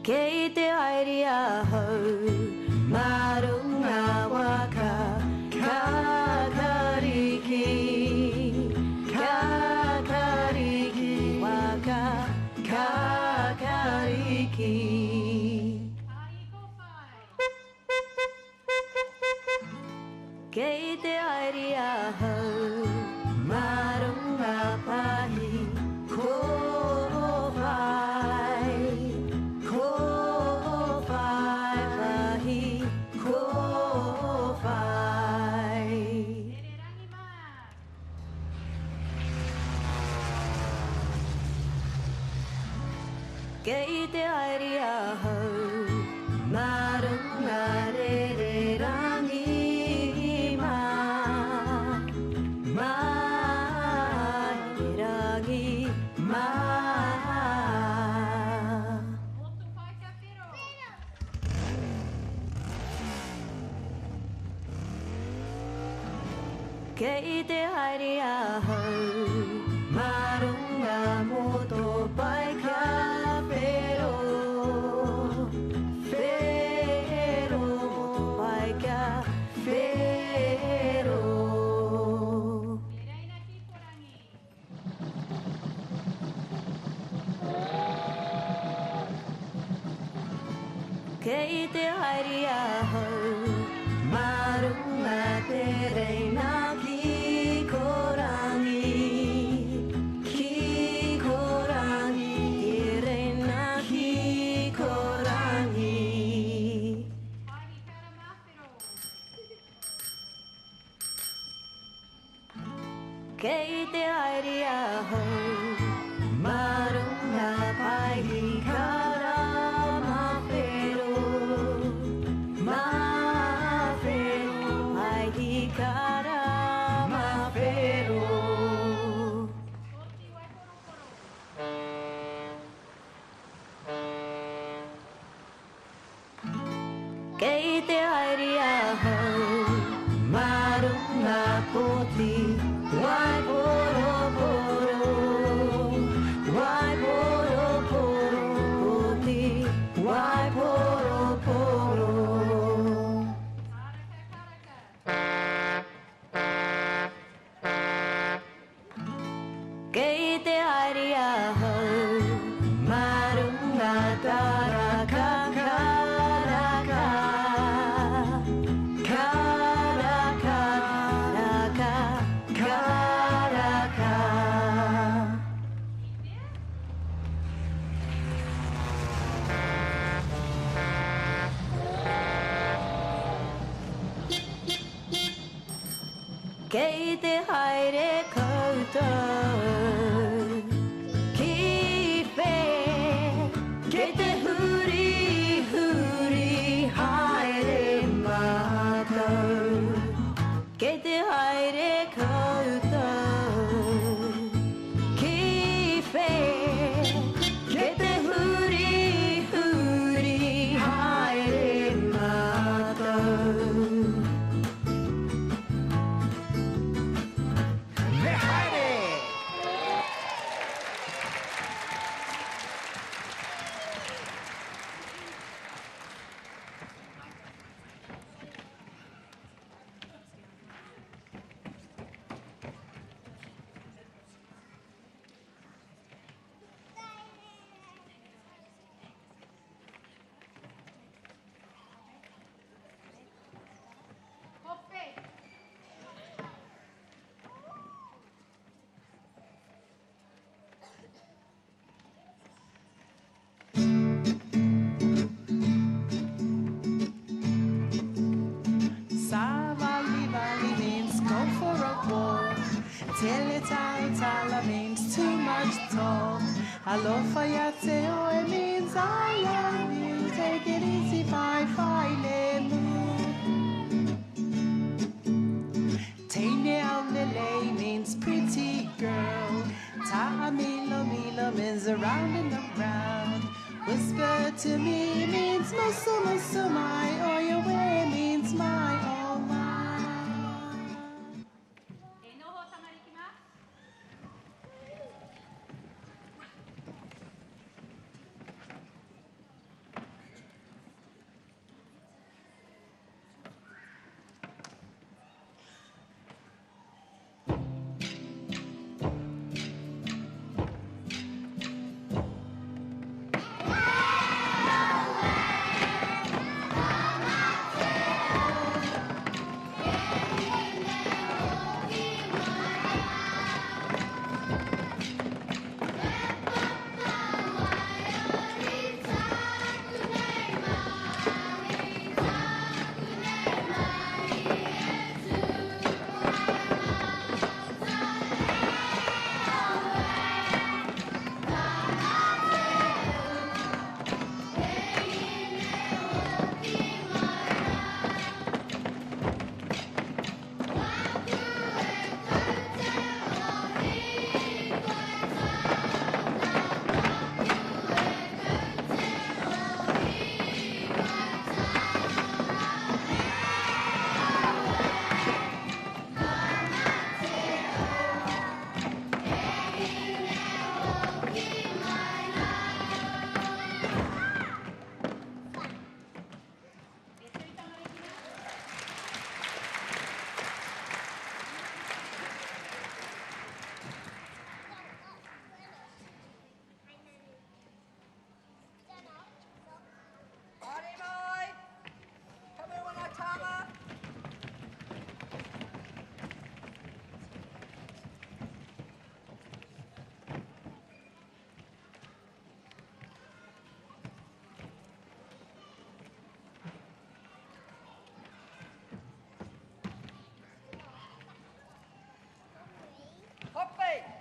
Keite airia hau marunga waka kakariki kakariki waka kakariki Keite airia hau marunga pahi ko vai ko vai pahi ko vai Keite airia hau marunga re re rangi Keite airia hau marunga moto pai ka pero pero moto pai ka pero Keite airia hau marunga tere na ki korangi tere na ki korangi Keite airia hau marunga pai kara Kara mafero Keite airia hau marunga poti Wai poro poro Wai poro poro poti Wai poro poro Keite airia hau marunga taraka karaka karaka karaka Keite haere koutou Kipe Keite huri huri haere mātou Keite haere koutou Kipe Keite huri huri haere mātou Tala means too much talk. Alofayateo, it means I love you. Take it easy, bye, lemu. Taine Lele means pretty girl. Ta'amilo milo means around and around. Whisper to me means musu musu my. Or your way means my, all mine. Oppe!